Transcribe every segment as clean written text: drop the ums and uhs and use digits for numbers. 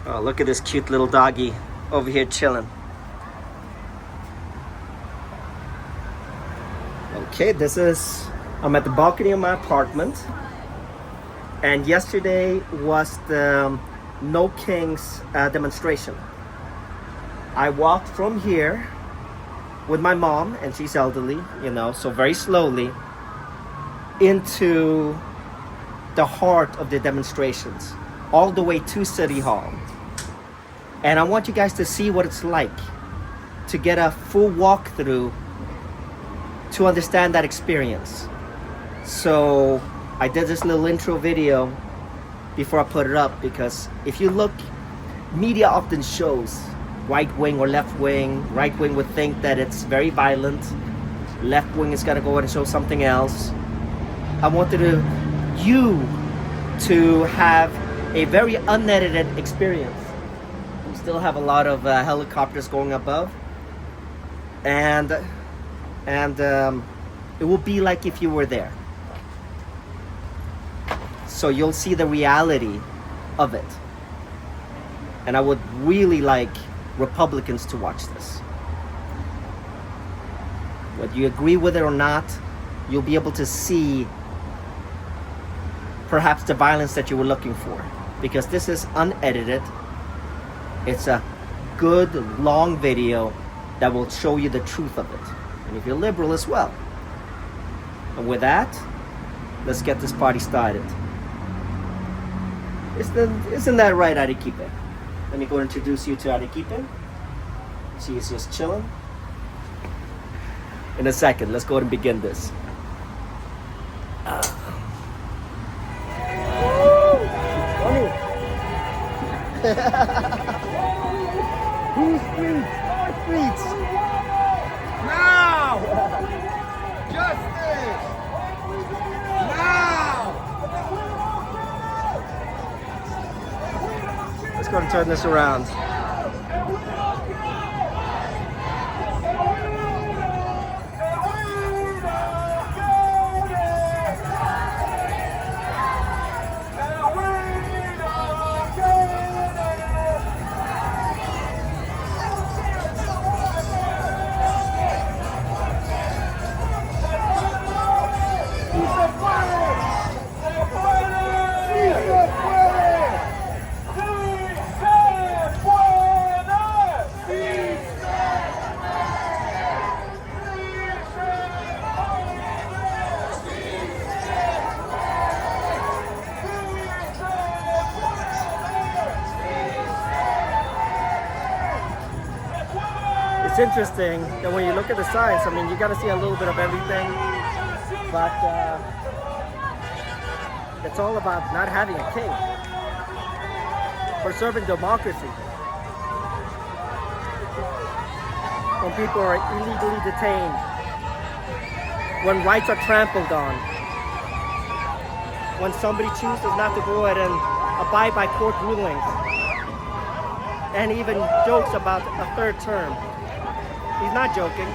Oh, look at this cute little doggy over here chilling. Okay, I'm at the balcony of my apartment. And yesterday was the No Kings demonstration. I walked from here with my mom, and she's elderly, so very slowly, into the heart of the demonstrations, all the way to City Hall. And I want you guys to see what it's like to get a full walkthrough to understand that experience. So I did this little intro video before I put it up, because if you look, media often shows right wing or left wing. Right wing would think that it's very violent. Left wing is gonna go ahead and show something else. I wanted you to have a very unedited experience. We still have a lot of helicopters going above, and it will be like if you were there. So you'll see the reality of it. And I would really like Republicans to watch this. Whether you agree with it or not, you'll be able to see perhaps the violence that you were looking for, because this is unedited. It's a good long video that will show you the truth of it, and if you're liberal as well. And with that, let's get this party started. Isn't that right, Arequipe? Let me go introduce you to Arequipe. She is just chilling. In a second, let's go ahead and begin this. Whose streets? Our streets! Now! Justice! Now! Let's go and turn this around. It's interesting that when you look at the signs, I mean, you got to see a little bit of everything, but it's all about not having a king, preserving democracy. When people are illegally detained, when rights are trampled on, when somebody chooses not to go ahead and abide by court rulings, and even jokes about a third term. He's not joking.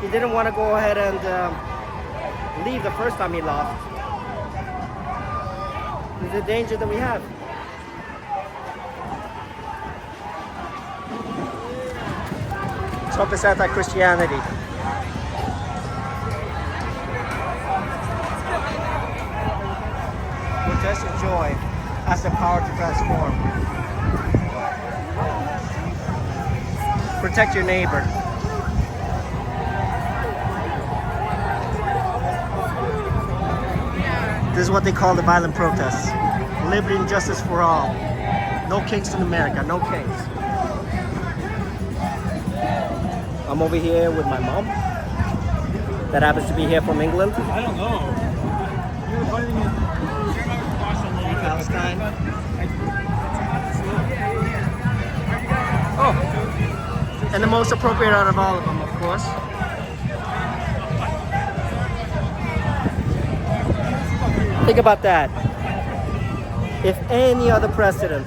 He didn't want to go ahead and leave the first time he lost. It's a danger that we have. Trump is anti-Christianity. Protest and joy has the power to transform. Protect your neighbor. This is what they call the violent protests. Liberty and justice for all. No kings in America, no kings. I'm over here with my mom, that happens to be here from England. I don't know. You were fighting in Palestine. Oh. And the most appropriate out of all of them, of course. Think about that. If any other president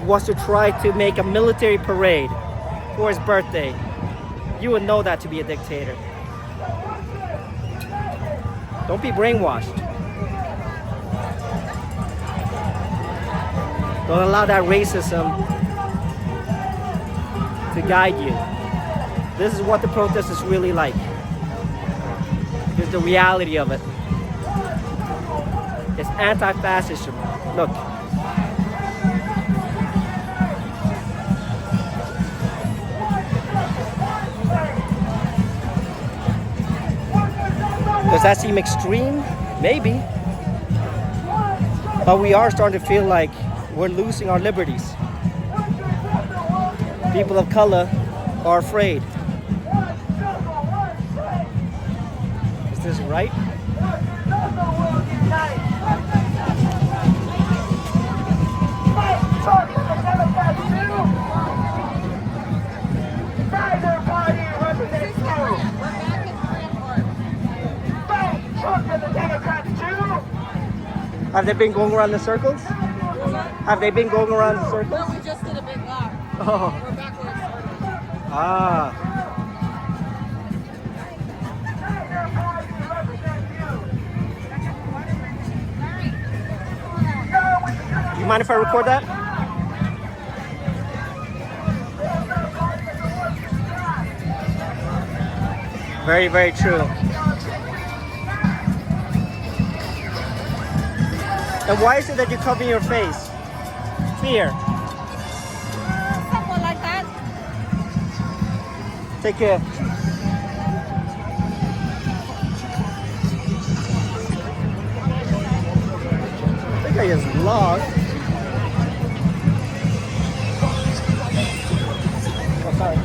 was to try to make a military parade for his birthday, you would know that to be a dictator. Don't be brainwashed. Don't allow that racism to guide you. This is what the protest is really like. Here's the reality of it. It's anti-fascism. Look. Does that seem extreme? Maybe. But we are starting to feel like we're losing our liberties. People of color are afraid. Is this right? Have they been going around in circles? Have they been going around in circles? No, we just did a big lap. Oh. We're back where it started. Ah. Do you mind if I record that? Very, very true. And why is it that you're covering your face? Fear. Something like that. Take care. I think I just lost. Oh, sorry.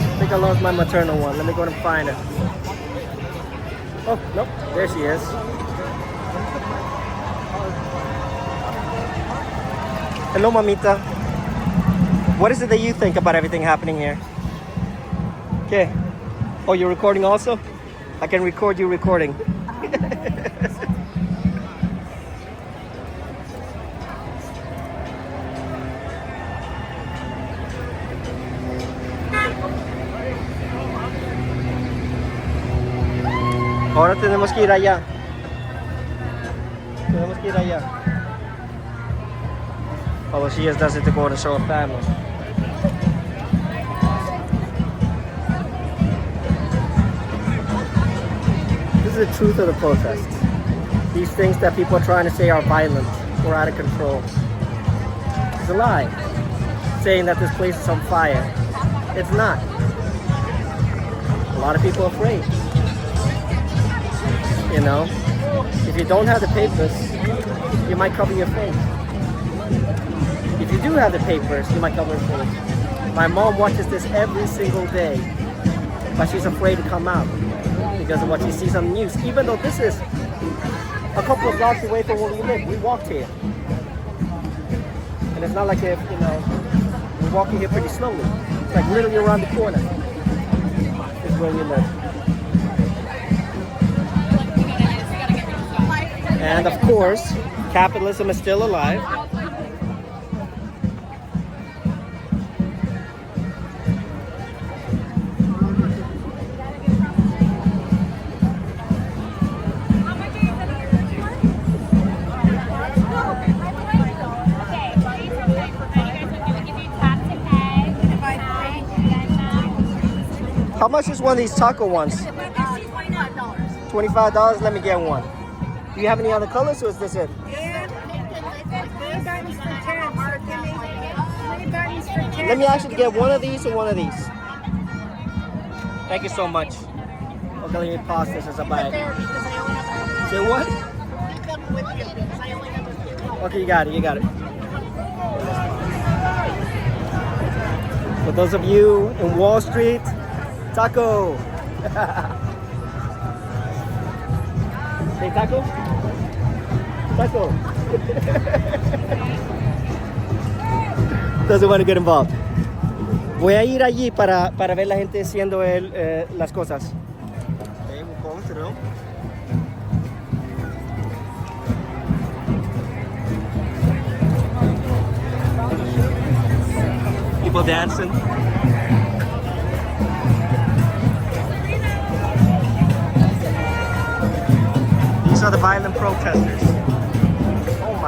I think I lost my maternal one. Let me go and find her. Oh, nope. There she is. Hello, mamita. What is it that you think about everything happening here? Okay. Oh, you're recording also? I can record you recording. Ahora tenemos que ir allá. Tenemos que ir allá. Oh, well, she just does it to go to show her family. This is the truth of the protest. These things that people are trying to say are violent or out of control. It's a lie. Saying that this place is on fire. It's not. A lot of people are afraid. You know, if you don't have the papers, you might cover your face. If you do have the papers, you might cover your face. My mom watches this every single day, but she's afraid to come out because of what she sees on the news. Even though this is a couple of blocks away from where we live, we walked here. And it's not like if, you know, we're walking here pretty slowly. It's like literally around the corner is where we live. And of course, capitalism is still alive. How much is one of these taco ones? $25. $25? Let me get one. Do you have any other colors, or is this it? Let me actually get one of these and one of these. Thank you so much. Okay, let me pause this as I buy it. Say what? Okay, you got it, you got it. For those of you in Wall Street, taco. Say taco? Taco. Doesn't want to get involved. Voy a ir allí para ver la gente haciendo las cosas. Okay, we're going through. People dancing. These are the violent protesters.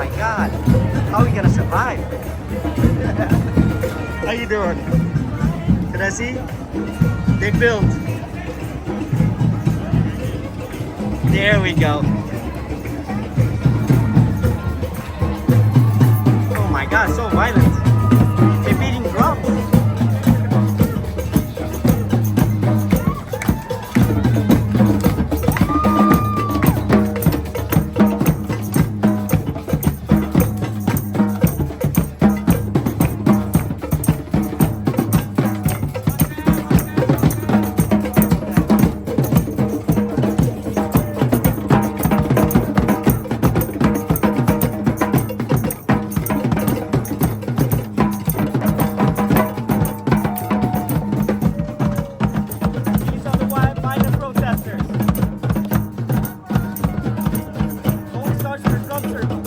my God. How are we gonna survive? How you doing? Can I see? They built. There we go. Oh my God, so violent. They're beating drums. These are the violent protesters. Always starts with a drum circle.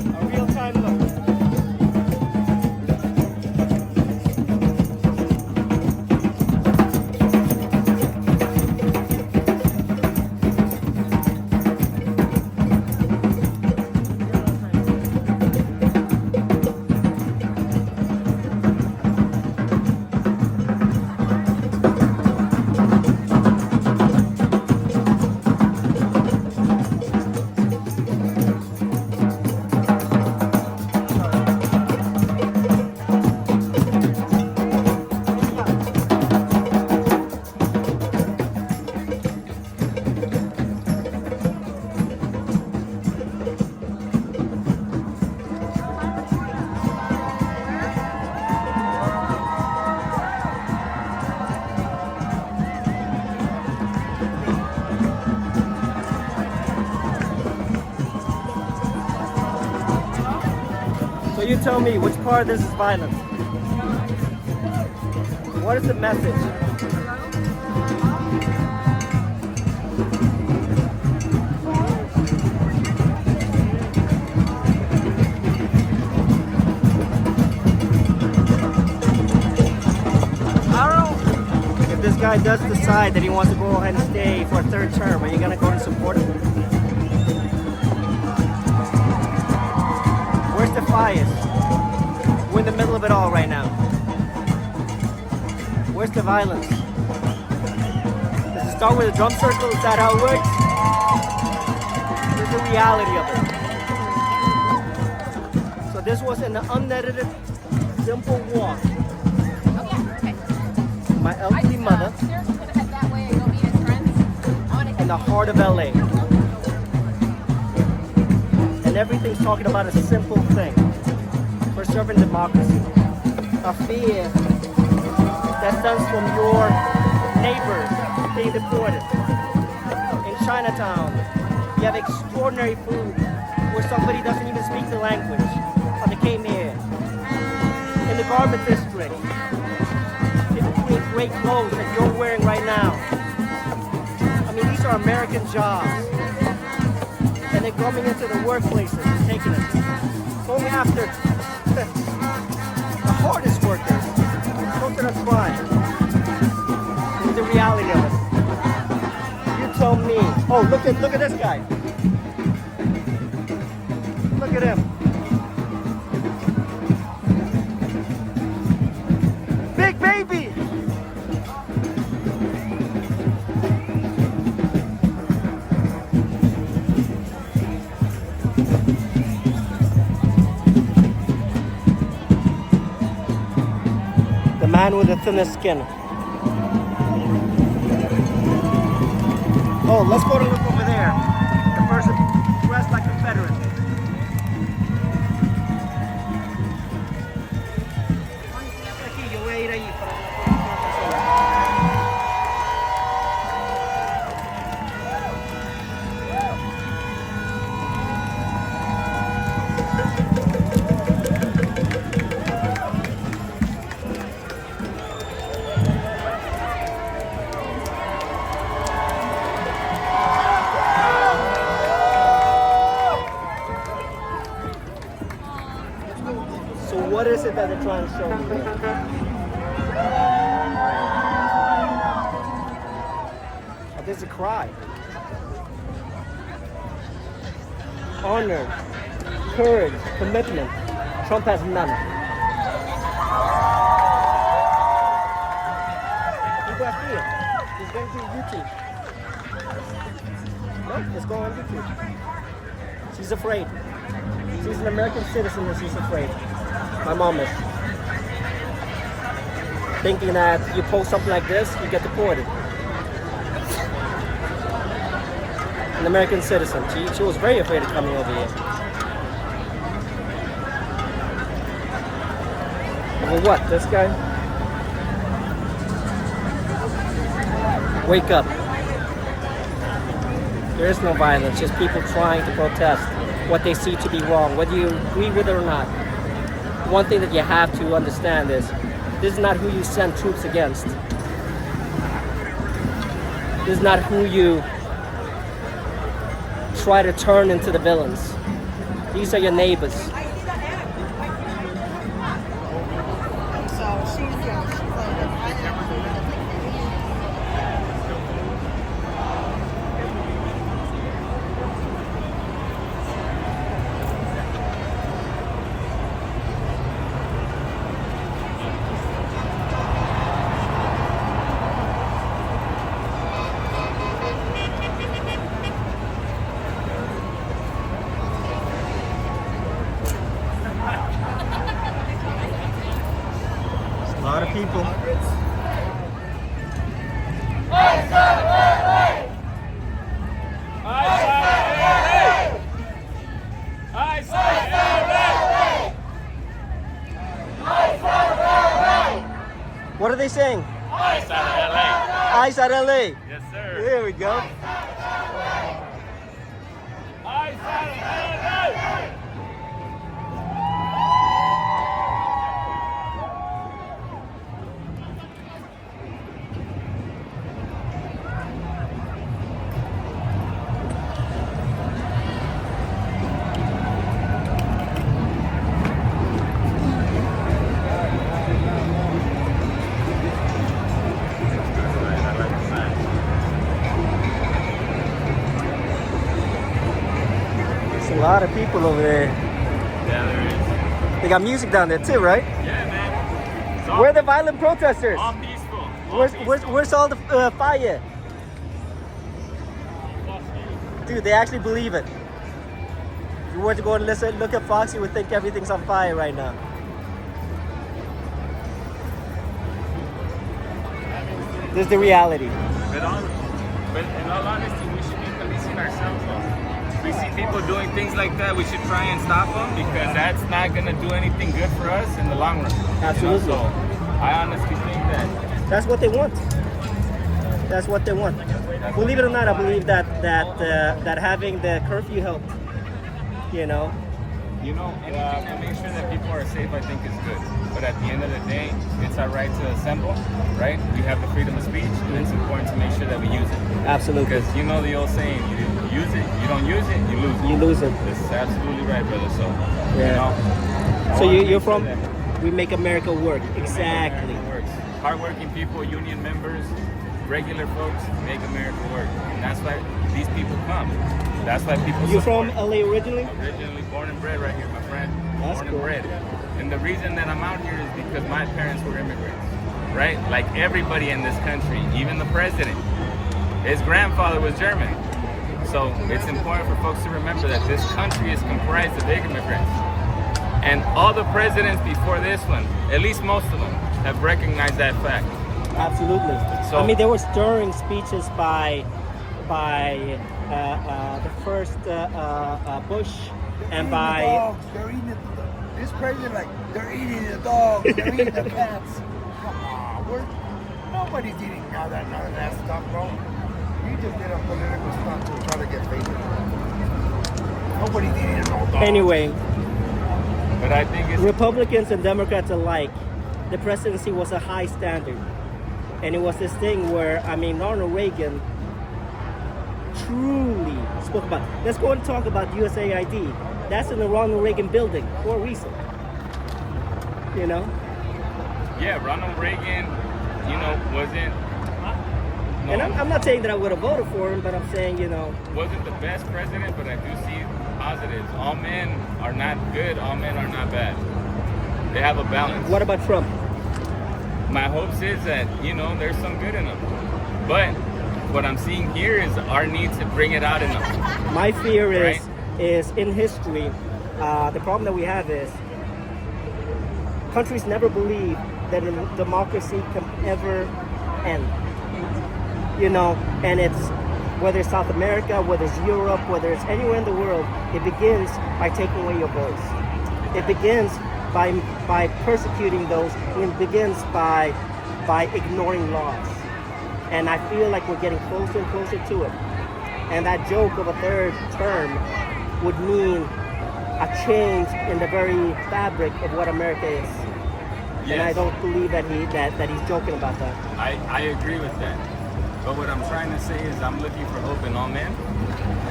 A real-time look. So you tell me, which part of this is violent? What is the message? If this guy does decide that he wants to go ahead and stay for a third term, are you gonna go and support him? Where's the fires? We're in the middle of it all right now. Where's the violence? Does it start with a drum circle? Is that how it works? Here's the reality of it. So this was an unedited, simple walk. My elderly mother in the heart of LA. And everything's talking about a simple thing. Preserving democracy. A fear that stems from your neighbors being deported. In Chinatown, you have extraordinary food where somebody doesn't even speak the language, but they came here. In the garment district, people create great clothes that you're wearing right now. I mean, these are American jobs. And they're coming into the workplaces and taking it. Going after the hardest workers. Those that are trying. This is the reality of it. You tell me. Oh, look at this guy. Look at him. Big baby. man with the thinnest skin. Oh, let's go to look over there. The person dressed like a Confederate. Aquí, yo voy a ir ahí para So what is it that they're trying to show me here? Oh, there's a cry. Honor, courage, commitment. Trump has none. You got here. He's going to YouTube. No, let's go on YouTube. She's afraid. She's an American citizen and she's afraid. My mom is. Thinking that you post something like this, you get deported. An American citizen. She was very afraid of coming over here. Over what? This guy? Wake up. There is no violence, just people trying to protest what they see to be wrong, whether you agree with it or not. One thing that you have to understand is this is not who you send troops against. This is not who you try to turn into the villains. These are your neighbors. So she's like, A lot of people. What are they saying? Ice out of LA. Ice at LA. Yes, sir. There we go. Ice out of LA. There's a lot of people over there. Yeah, there is. They got music down there too, right? Yeah, man. It's all, Where are the violent protesters? all peaceful. All Where's all the fire? Dude, they actually believe it. If you were to go and look at Fox, you would think everything's on fire right now. This is the reality. But in all honesty, we should be policing ourselves. Though. We see people doing things like that, we should try and stop them because that's not going to do anything good for us in the long run. Absolutely. You know? So I honestly think that That's what they want. That's what they want. Believe it or not, I believe that having the curfew helped. anything that makes sure that people are safe, I think is good. But at the end of the day, it's our right to assemble, right? We have the freedom of speech, and it's important to make sure that we use it. Absolutely. Because you know the old saying, you use it, you don't use it, you lose it. You lose it. This is absolutely right, brother. So, Yeah. I So wanna you're make sure from? that We make America work. Exactly. America works. Hardworking people, union members, regular folks make America work. And that's why these people come. That's why people You from support. LA originally? Originally born and bred right here, my friend. That's born cool. and bred. And the reason that I'm out here is because my parents were immigrants, right? Like everybody in this country, even the president. His grandfather was German. So it's important for folks to remember that this country is comprised of immigrants. And all the presidents before this one, at least most of them, have recognized that fact. Absolutely. So- I mean, there were stirring speeches by the first Bush and by They're eating this president, like, they're eating the dogs, they're eating the cats. Come on, nobody's eating none of that stuff, bro. You just did a political stunt to try to get famous. Nobody's eating no dogs. anyway. But I think it's Republicans and Democrats alike, the presidency was a high standard. And it was this thing where, I mean, Ronald Reagan truly spoke about. Let's go and talk about USAID. That's in the Ronald Reagan building for a reason. You know? yeah, Ronald Reagan, wasn't And I'm not saying that I would have voted for him, but I'm saying, wasn't the best president, but I do see positives. All men are not good, all men are not bad. They have a balance. what about Trump? My hopes is that, there's some good in them. But what I'm seeing here is our need to bring it out in them. My fear Right. is in history, the problem that we have is countries never believe that a democracy can ever end. And it's whether it's South America, whether it's Europe, whether it's anywhere in the world, it begins by taking away your voice. It begins by persecuting those, and it begins by ignoring laws. And I feel like we're getting closer and closer to it. And that joke of a third term would mean a change in the very fabric of what America is. And I Yes. don't believe that he's joking about that. I agree with that. But what I'm trying to say is I'm looking for hope in all men,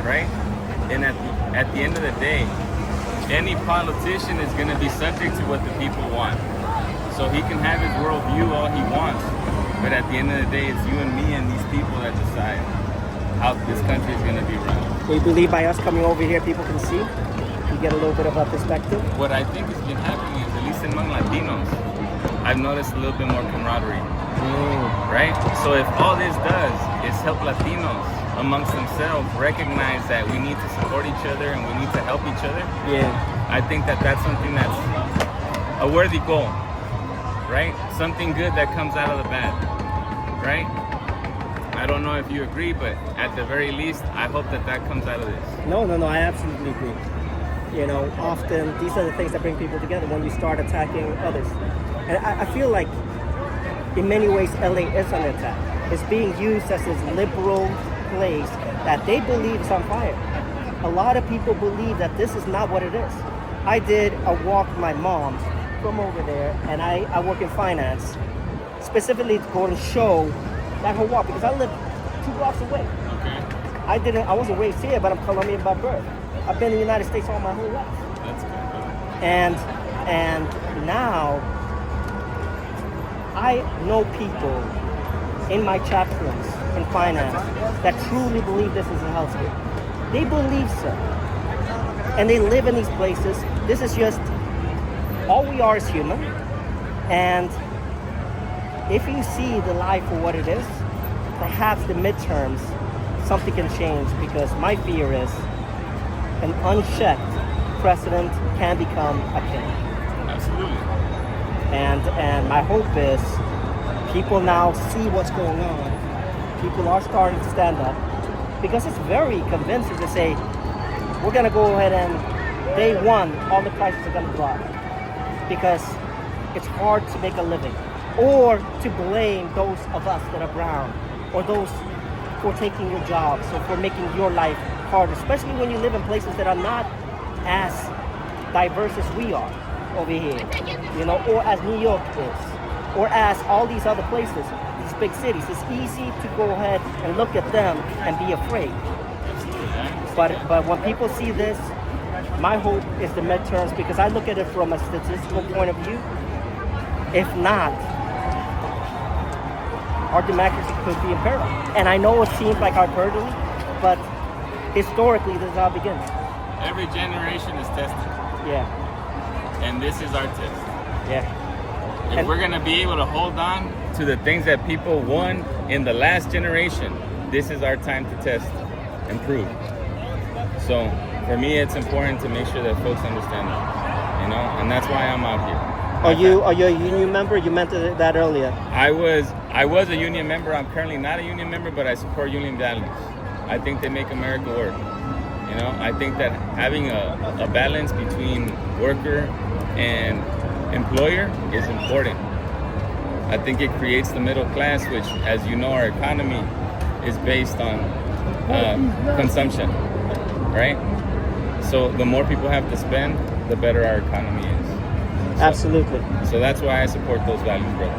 right? And at the end of the day, any politician is going to be subject to what the people want. So he can have his worldview all he wants, but at the end of the day, it's you and me and these people that decide how this country is going to be run. We believe by us coming over here, people can see. You get a little bit of a perspective. What I think has been happening is, at least among Latinos, I've noticed a little bit more camaraderie. Right? So if all this does is help Latinos amongst themselves recognize that we need to support each other and we need to help each other, Yeah. I think that that's something that's a worthy goal, right? Something good that comes out of the bad, right? I don't know if you agree, but at the very least, I hope that that comes out of this. No, I absolutely agree. Often these are the things that bring people together when you start attacking others. And I feel like in many ways LA is under attack. It's being used as this liberal place that they believe is on fire. A lot of people believe that this is not what it is. I did a walk with my mom from over there, and I work in finance, specifically to go and show that whole walk because I live 2 blocks away. Okay. I wasn't raised here, but I'm Colombian by birth. I've been in the United States all my whole life. That's good. And now I know people in my chaplains in finance that truly believe this is a healthcare. They believe so. And they live in these places. This is just, all we are is human. And if you see the life for what it is, perhaps the midterms, something can change because my fear is an unchecked president can become a king. Absolutely. And my hope is people now see what's going on. People are starting to stand up because it's very convincing to say, we're going to go ahead and day one, all the prices are going to drop because it's hard to make a living, or to blame those of us that are brown or those for taking your jobs or for making your life harder, especially when you live in places that are not as diverse as we are over here, or as New York is, or as all these other places, these big cities. It's easy to go ahead and look at them and be afraid. But when people see this, my hope is the midterms, because I look at it from a statistical point of view. If not, our democracy could be in peril. And I know it seems like hyperbole, but historically, this is how it begins. Every generation is tested, Yeah, and this is our test. yeah. If And- we're going to be able to hold on to the things that people won in the last generation, this is our time to test and prove. So for me, it's important to make sure that folks understand that, and that's why I'm out here. Are you a union member? You meant that earlier. I was a union member. I'm currently not a union member, but I support union values. I think they make America work. You know, I think that having a balance between worker and employer is important. I think it creates the middle class, which, as you know, our economy is based on consumption, right? So the more people have to spend, the better our economy is. Absolutely. So that's why I support those values, brother.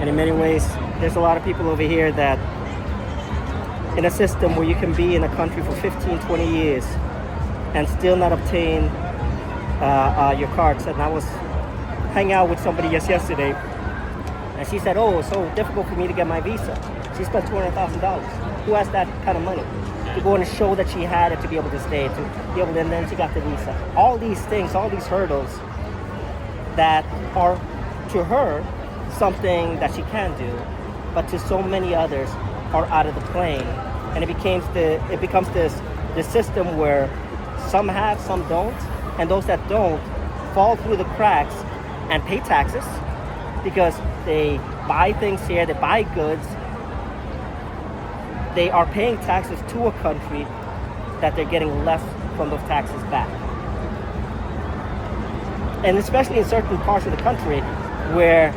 And in many ways, there's a lot of people over here that in a system where you can be in a country for 15, 20 years and still not obtain your cards. And I was hanging out with somebody just yesterday, and she said, oh, it's so difficult for me to get my visa. She spent $200,000. Who has that kind of money? To go and show that she had it to be able to stay, to be able to, and then she got the visa. All these things, all these hurdles that are, to her, something that she can do, but to so many others are out of the plane. And it becomes this system where some have, some don't, and those that don't fall through the cracks and pay taxes because they buy things here, they buy goods. They are paying taxes to a country that they're getting less from those taxes back. And especially in certain parts of the country where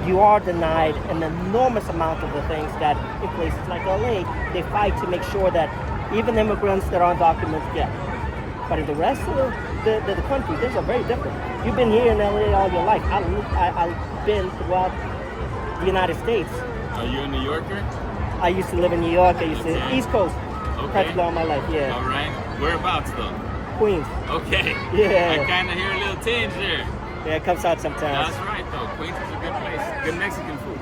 you are denied an enormous amount of the things that in places like LA, they fight to make sure that even immigrants that are on documents get. But in the rest of the country, things are very different. You've been here in LA all your life. I've been throughout the United States. Are you a New Yorker? I used to live in New York. I used to East Coast practically all my life. Yeah. All right. Whereabouts though? Queens. Okay. Yeah. I kind of hear a little tinge there. Yeah, it comes out sometimes. That's right though. Queens is a good place. Good Mexican food.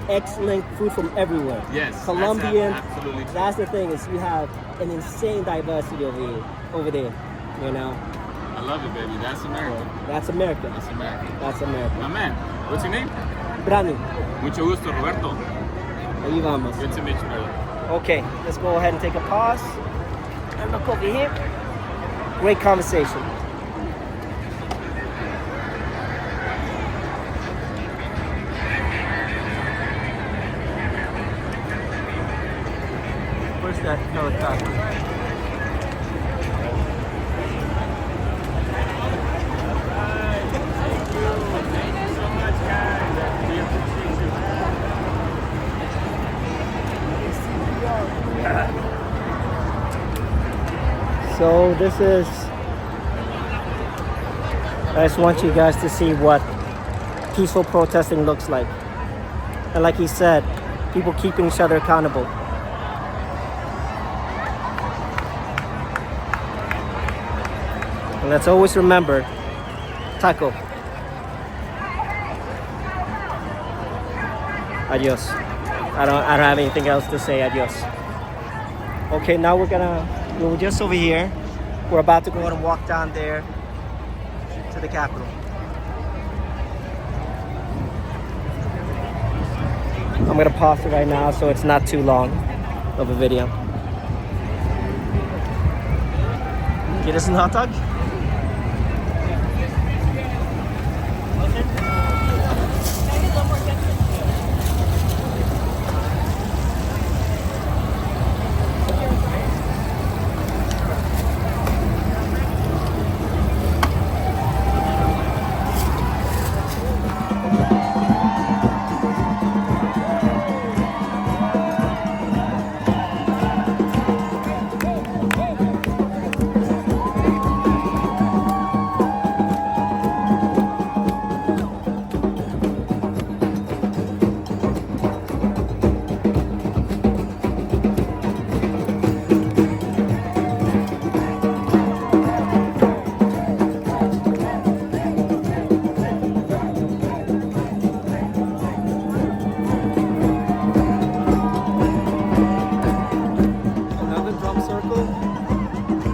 Excellent food from everywhere. Yes. Colombian. That's absolutely true. That's the thing, is you have an insane diversity over there. You know. I love it, baby. That's America. That's America. That's America. That's America. My man, what's your name? Brani. Mucho gusto, Roberto. Ahí vamos. Good to meet you, brother. Okay, let's go ahead and take a pause and look over here. Great conversation. Where's that helicopter? So this is, I just want you guys to see what peaceful protesting looks like. And like he said, people keeping each other accountable. And let's always remember, taco. Adios. I don't have anything else to say. Adios. Okay, now we're just over here. We're about to go ahead and walk down there to the Capitol. I'm gonna pause it right now so it's not too long of a video. Get us a hot dog?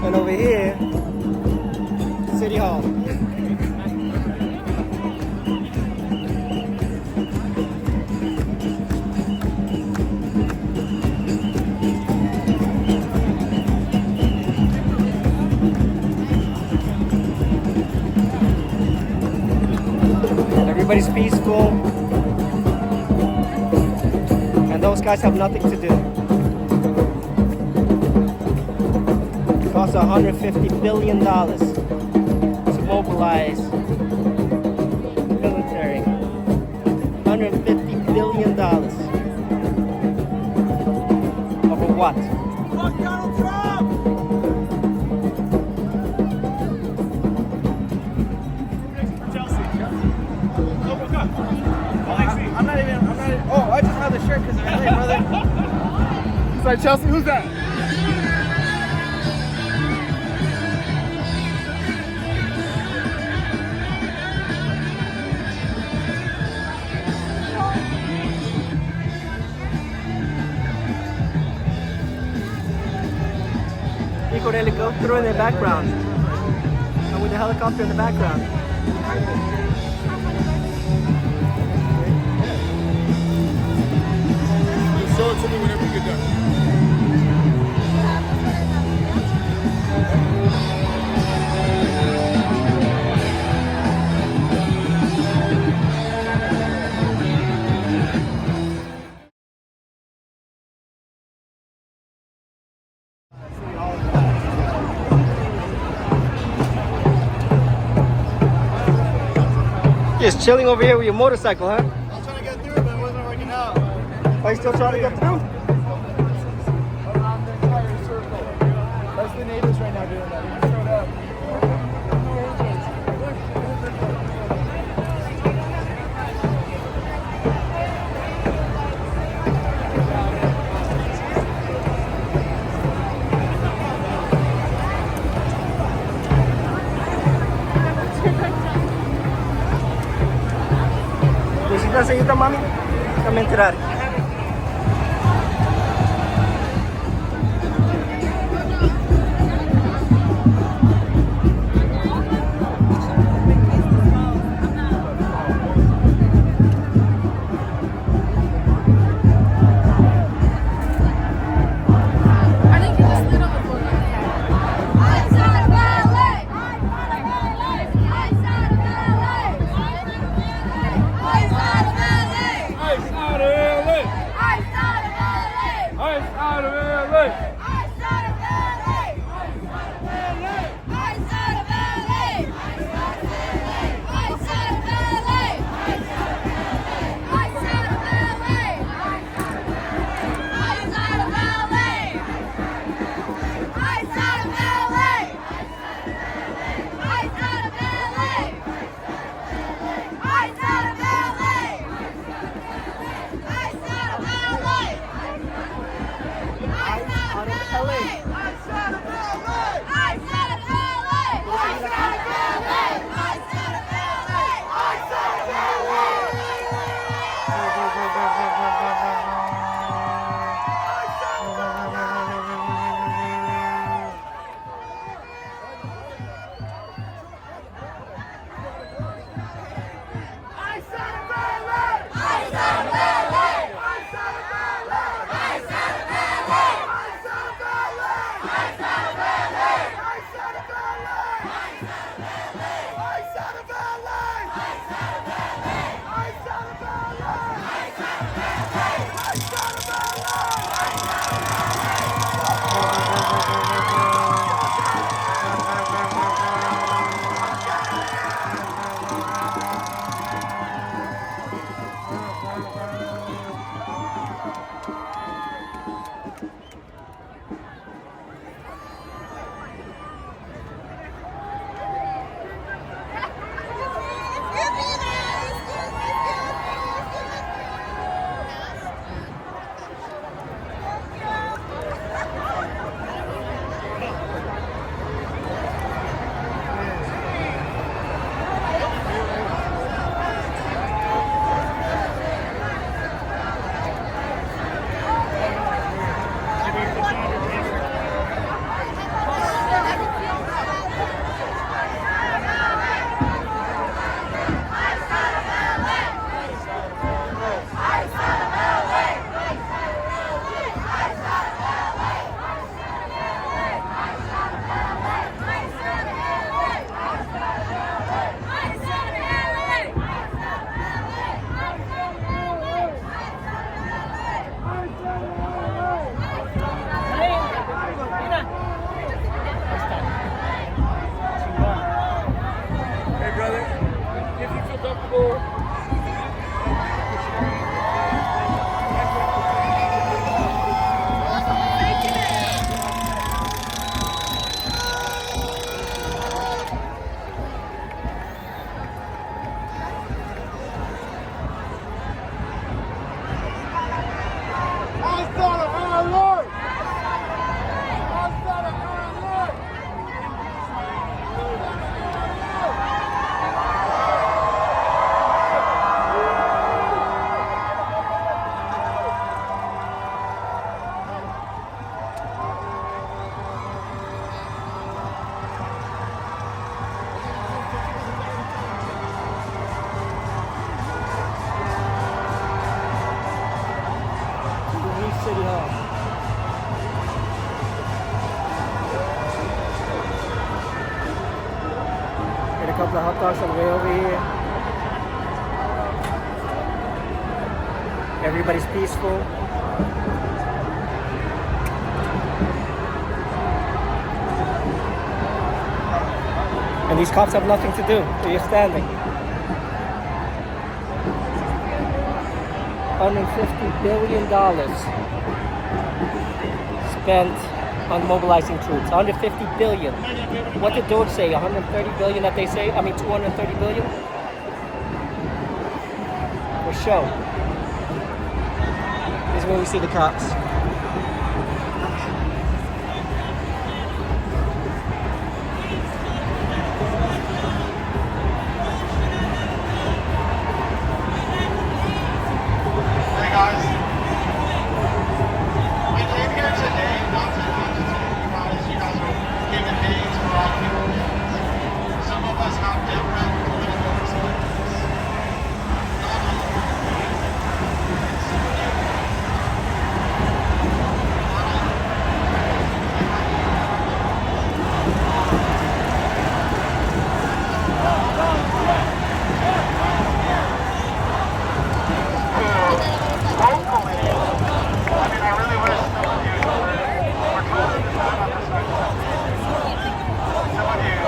And over here, City Hall. Everybody's peaceful. And those guys have nothing to do. It costs $150 billion to mobilize military. $150 billion. Over what? Fuck Donald Trump! I'm not even, oh, I just have the shirt because of LA, brother. Sorry, Chelsea, who's that? Eco helicopter in the background. And with the helicopter in the background. Just show it to me whenever you get done. Just chilling over here with your motorcycle, huh? I was trying to get through, but it wasn't working out. Are you still trying to get through? Around the entire circle. That's the neighbors right now doing that. They just showed up. ¿Necesitas ayuda, mami? Déjame entrar. I think you just lit up the book. I couple of hot dogs on the way over here. Everybody's peaceful. And these cops have nothing to do. They're just standing. $150 billion spent on mobilizing troops. 150 billion. What did Doge say? 130 billion that they say? I mean 230 billion? For show. This is where we see the cops. Hey guys, we came here today not to because you guys are giving names for all people. Some of us have different political perspectives. Hopefully, I mean, I really wish some of you were told to stand on this good stuff. Some of you,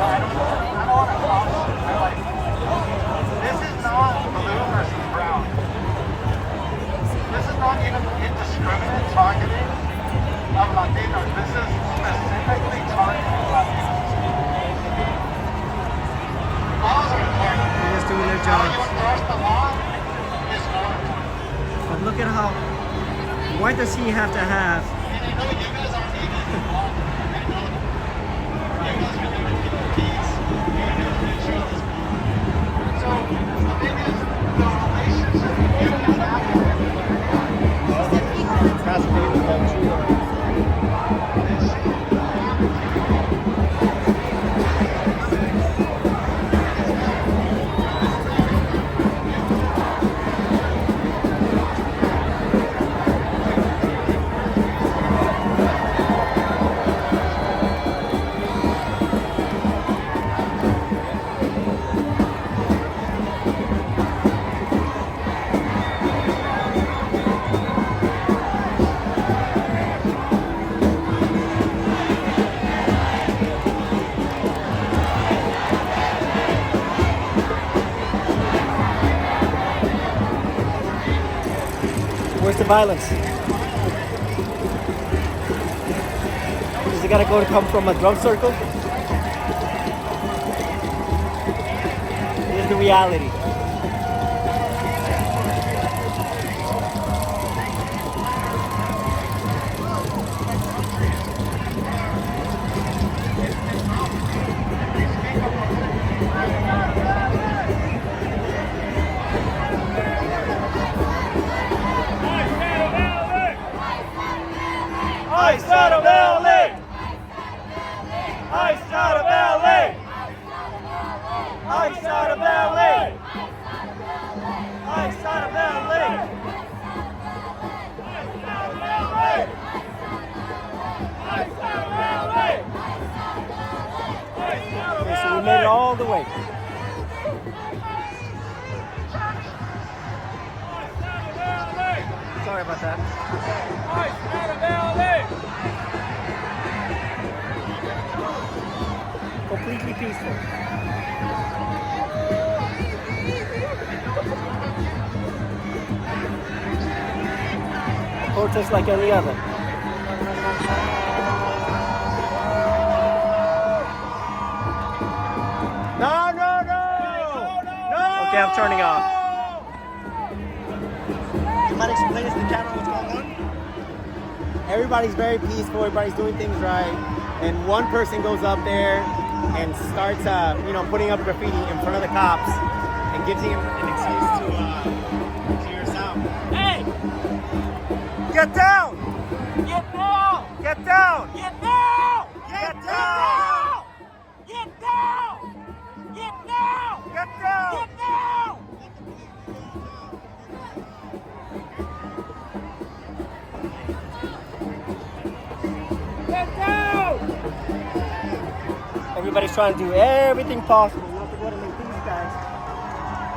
I don't want to cross, I like, this is not blue versus brown. This is not even indiscriminate targeting of Latinos. This is specifically targeting Latinos. Laws are important. They're just doing their How you jobs. enforce the law is more important. But look at how. Why does he have to have? And I know you guys aren't even involved. I know you guys are doing keys. You're here to make sure this goes. So the thing is, the relationship you can have Where's the violence? Is it gotta come from a drum circle? Here's the reality. Ice out of LA! Ice out of LA! Ice out of LA! Ice out of LA! Okay, so we made it all the way. Sorry about that. Completely peaceful. Protest like any other. No, no, no! No! Okay, I'm turning off. You might explain to the camera what's going on? Everybody's very peaceful, everybody's doing things right, and one person goes up there and starts, putting up graffiti in front of the cops and gives him an excuse to clear us out. Hey! Get down! Get down! Get down! Get down! Get down! Get down! Get down! Get down! Get down! Get down! Everybody's trying to do everything possible not to go to make these guys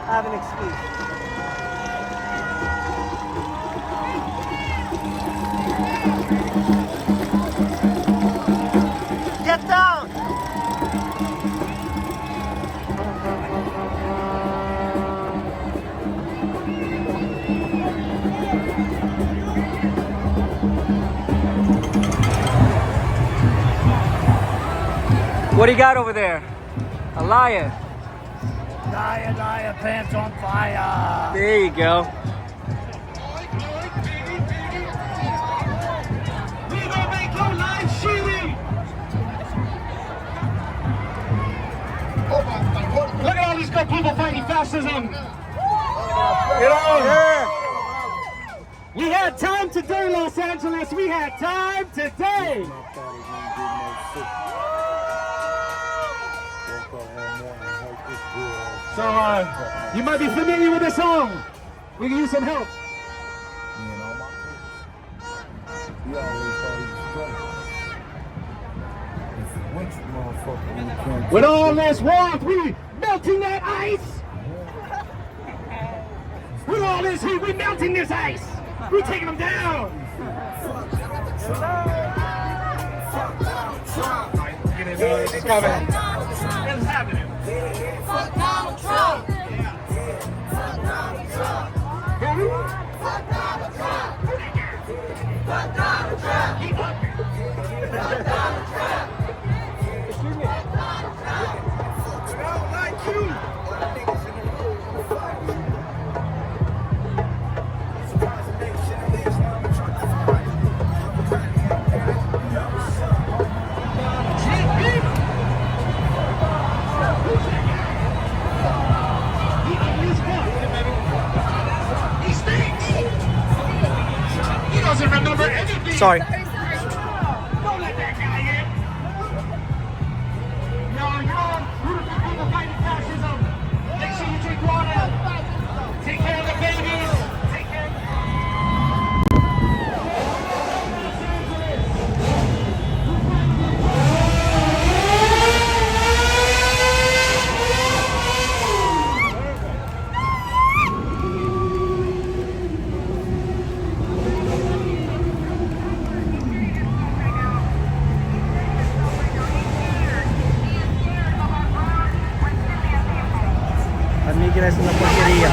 have an excuse. Get down! What do you got over there? A lion. Liar, pants on fire. There you go. We gonna make your life shitty. Look at all these good people fighting fascism. Get on! Yeah. We had time today, Los Angeles. We had time today. So, you might be familiar with this song. We can use some help. With all this warmth, we melting that ice. With all this heat, we melting this ice. We taking them down. It's coming. It's happening. Fuck Donald Trump. Fuck Donald Trump. Fuck Donald Trump. Fuck Donald Trump. Keep up. Fuck Donald Trump. Fuck Donald Trump. Smell like you. He stinks. He doesn't remember anything. Sorry. Don't let that guy in. You're beautiful people fighting fascism. Make sure you drink water. Take care of the babies. Take care of Amigas en la porquería.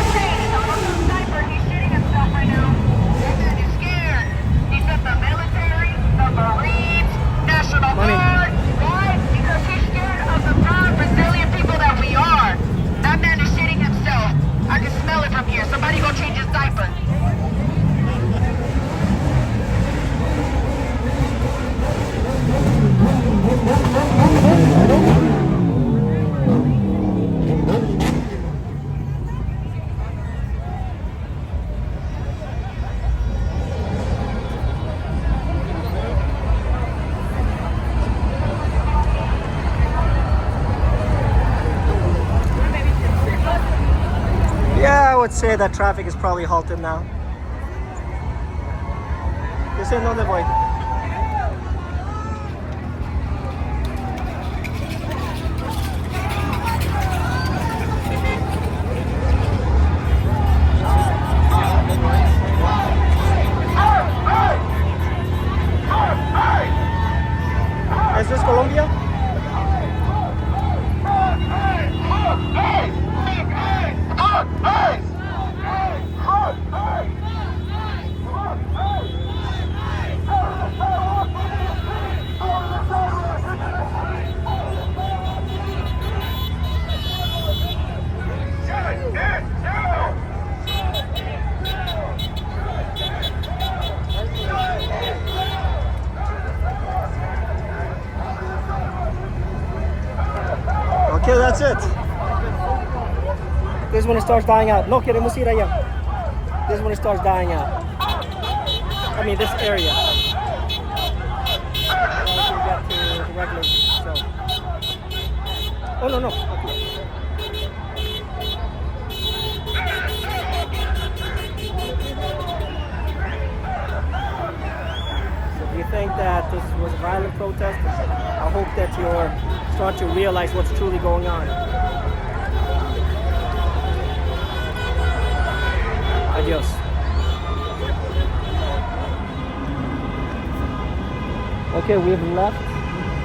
Money. Why? Because he's scared of the proud, resilient people that we are. That man is shitting himself. I can smell it from here. Somebody go change his diaper. Yeah, I would say that traffic is probably halted now. Yo sé en dónde voy. ¿Eso es Colombia? Okay, that's it. This is when it starts dying out. No, queremos ir allá. This is when it starts dying out. I mean, this area. Once we get to the regular show. Oh, no, no. So do you think that this was a violent protest. I hope that you're starting to realize what's truly going on. Adios. Okay, we've left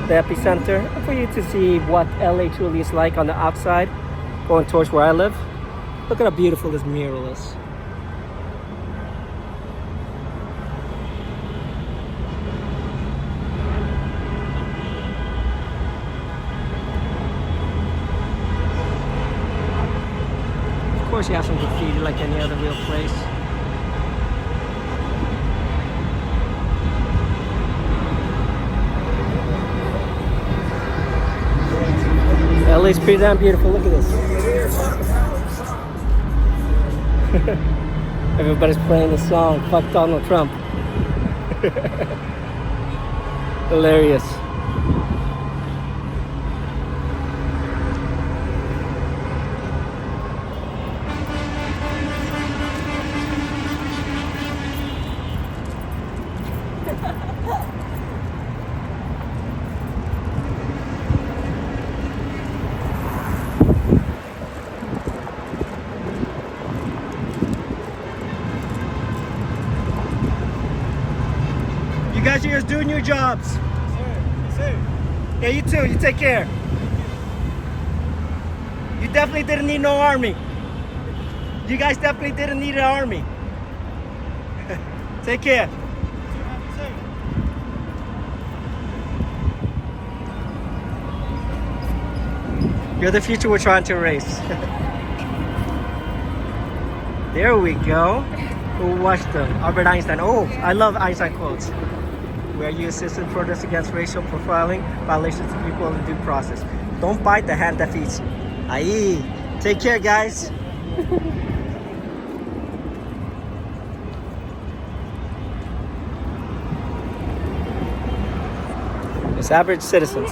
the epicenter for you to see what LA truly is like on the outside, going towards where I live. Look at how beautiful this mural is. Of course, you have some graffiti like any other real place. LA's pretty damn beautiful. Look at this. Everybody's playing the song, fuck Donald Trump. Hilarious. You guys are just doing your jobs. Yes, sir. Yeah, you too. You take care. You definitely didn't need no army. You guys definitely didn't need an army. Take care. You're the future we're trying to erase. There we go. Who watched them? Albert Einstein. Oh, I love Einstein quotes. Where you assistant protests against racial profiling, violations of equal and due process. Don't bite the hand that feeds you. Aye. Take care, guys. It's average citizens.